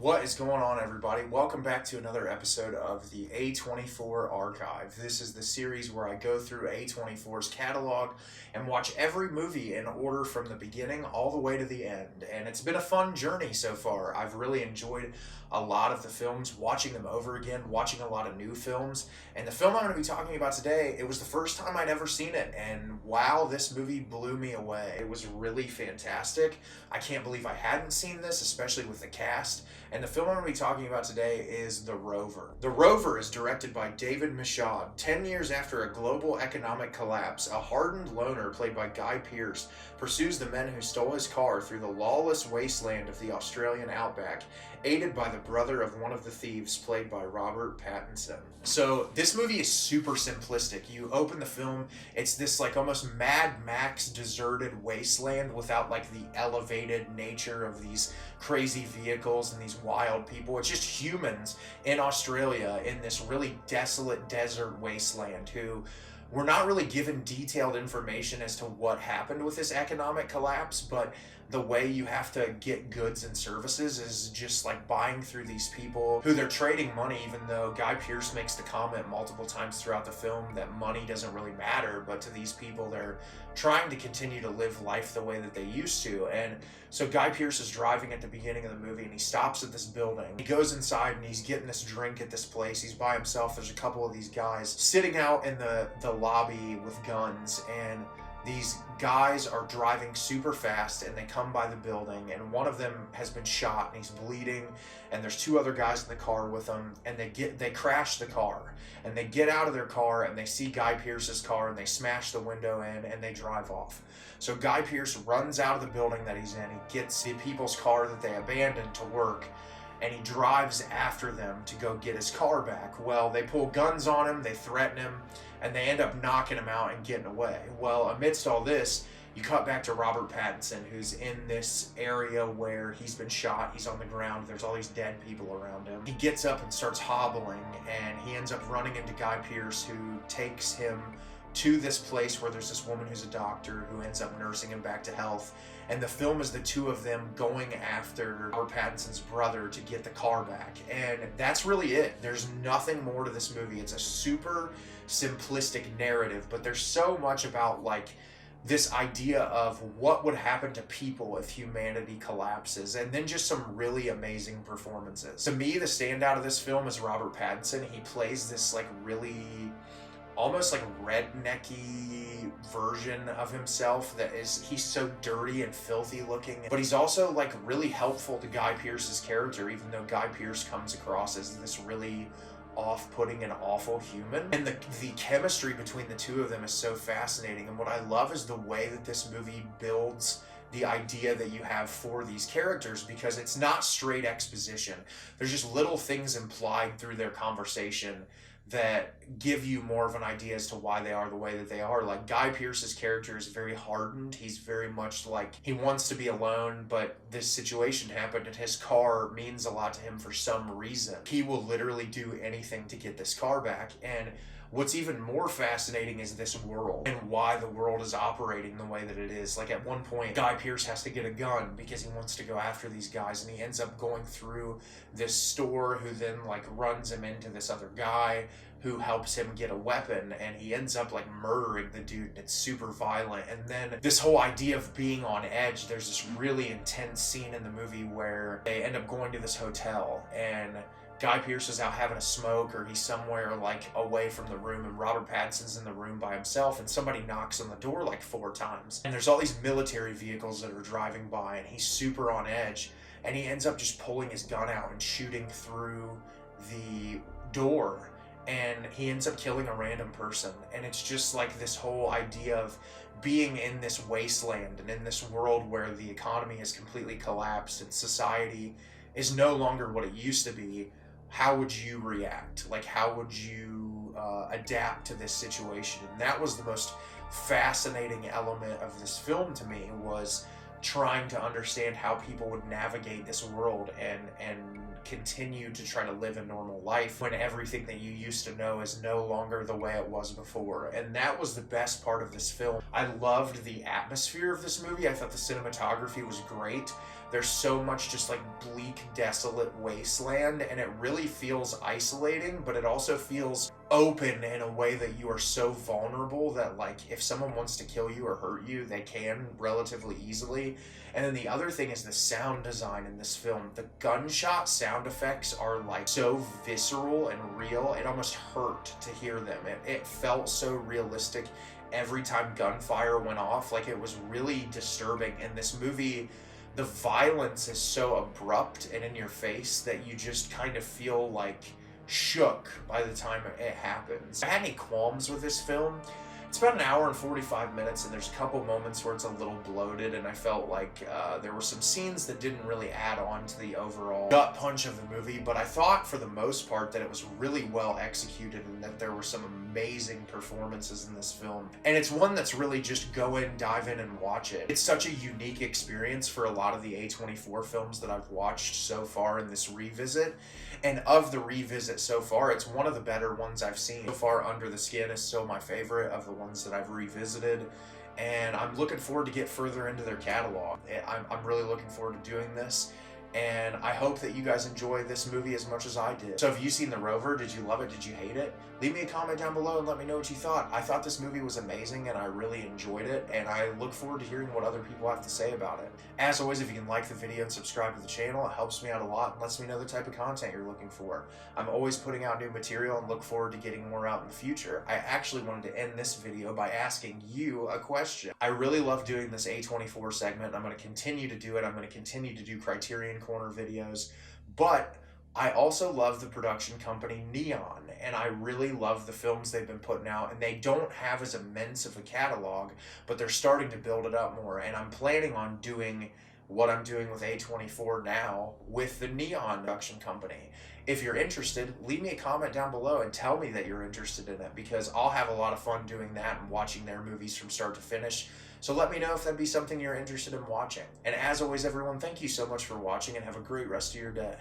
What is going on, everybody? Welcome back to another episode of the A24 Archive. This is the series where I go through A24's catalog and watch every movie in order from the beginning all the way to the end. And it's been a fun journey so far. I've really enjoyed a lot of the films, watching them over again, watching a lot of new films. And the film I'm going to be talking about today, it was the first time I'd ever seen it. And wow, this movie blew me away. It was really fantastic. I can't believe I hadn't seen this, especially with the cast. And the film I'm going to be talking about today is The Rover. The Rover is directed by David Michôd. 10 years after a global economic collapse, a hardened loner played by Guy Pearce pursues the men who stole his car through the lawless wasteland of the Australian outback, aided by the brother of one of the thieves played by Robert Pattinson. So this movie is super simplistic. You open the film, it's this like almost Mad Max deserted wasteland without like the elevated nature of these crazy vehicles and these wild people. It's just humans in Australia in this really desolate desert wasteland who we're not really given detailed information as to what happened with this economic collapse, but the way you have to get goods and services is just like buying through these people who they're trading money, even though Guy Pearce makes the comment multiple times throughout the film that money doesn't really matter, but to these people they're trying to continue to live life the way that they used to. And so Guy Pearce is driving at the beginning of the movie and he stops at this building. He goes inside and he's getting this drink at this place. He's by himself. There's a couple of these guys sitting out in the lobby with guns, and these guys are driving super fast and they come by the building, and one of them has been shot and he's bleeding, and there's two other guys in the car with them, and they crash the car, and they get out of their car and they see Guy Pearce's car and they smash the window in and they drive off. So Guy Pearce runs out of the building that he's in. He gets the people's car that they abandoned to work, and he drives after them to go get his car back. Well, they pull guns on him, they threaten him, and they end up knocking him out and getting away. Well, amidst all this, you cut back to Robert Pattinson, who's in this area where he's been shot. He's on the ground. There's all these dead people around him. He gets up and starts hobbling, and he ends up running into Guy Pearce, who takes him to this place where there's this woman who's a doctor who ends up nursing him back to health. And the film is the two of them going after Robert Pattinson's brother to get the car back. And that's really it. There's nothing more to this movie. It's a super simplistic narrative, but there's so much about like this idea of what would happen to people if humanity collapses, and then just some really amazing performances. To me, the standout of this film is Robert Pattinson. He plays this like really almost like rednecky version of himself he's so dirty and filthy looking, but he's also like really helpful to Guy Pearce's character, even though Guy Pearce comes across as this really off-putting and awful human. And the chemistry between the two of them is so fascinating, and what I love is the way that this movie builds the idea that you have for these characters, because it's not straight exposition. There's just little things implied through their conversation that give you more of an idea as to why they are the way that they are. Like Guy Pearce's character is very hardened. He's very much like he wants to be alone, but this situation happened and his car means a lot to him for some reason. He will literally do anything to get this car back. And what's even more fascinating is this world and why the world is operating the way that it is. Like at one point, Guy Pearce has to get a gun because he wants to go after these guys, and he ends up going through this store who then like runs him into this other guy who helps him get a weapon, and he ends up like murdering the dude, and it's super violent. And then this whole idea of being on edge, there's this really intense scene in the movie where they end up going to this hotel, and Guy Pearce is out having a smoke, or he's somewhere like away from the room, and Robert Pattinson's in the room by himself, and somebody knocks on the door like 4 times. And there's all these military vehicles that are driving by, and he's super on edge, and he ends up just pulling his gun out and shooting through the door, and he ends up killing a random person. And it's just like this whole idea of being in this wasteland and in this world where the economy has completely collapsed and society is no longer what it used to be. How would you react? Like, how would you adapt to this situation? And that was the most fascinating element of this film to me, was trying to understand how people would navigate this world and continue to try to live a normal life when everything that you used to know is no longer the way it was before. And that was the best part of this film. I loved the atmosphere of this movie. I thought the cinematography was great. There's so much just like bleak, desolate wasteland, and it really feels isolating, but it also feels open in a way that you are so vulnerable that, like, if someone wants to kill you or hurt you, they can relatively easily. And then the other thing is the sound design in this film. The gunshot sound effects are like so visceral and real, it almost hurt to hear them. It felt so realistic every time gunfire went off. Like, it was really disturbing. In this movie, the violence is so abrupt and in your face that you just kind of feel like shook by the time it happens. I had any qualms with this film. It's about an hour and 45 minutes, and there's a couple moments where it's a little bloated, and I felt like there were some scenes that didn't really add on to the overall gut punch of the movie, but I thought for the most part that it was really well executed and that there were some amazing performances in this film. And it's one that's really just go in, dive in, and watch it. It's such a unique experience for a lot of the A24 films that I've watched so far in this revisit. And of the revisit so far, it's one of the better ones I've seen. So far, Under the Skin is still my favorite of the ones that I've revisited, and I'm looking forward to get further into their catalog. I'm really looking forward to doing this, and I hope that you guys enjoy this movie as much as I did. So have you seen The Rover? Did you love it? Did you hate it? Leave me a comment down below and let me know what you thought. I thought this movie was amazing, and I really enjoyed it, and I look forward to hearing what other people have to say about it. As always, if you can like the video and subscribe to the channel, it helps me out a lot and lets me know the type of content you're looking for. I'm always putting out new material and look forward to getting more out in the future. I actually wanted to end this video by asking you a question. I really love doing this A24 segment. I'm going to continue to do it. I'm going to continue to do Criterion Corner videos, but I also love the production company Neon, and I really love the films they've been putting out, and they don't have as immense of a catalog, but they're starting to build it up more, and I'm planning on doing what I'm doing with A24 now with the Neon production company. If you're interested, leave me a comment down below and tell me that you're interested in it, because I'll have a lot of fun doing that and watching their movies from start to finish. So let me know if that'd be something you're interested in watching. And as always, everyone, thank you so much for watching, and have a great rest of your day.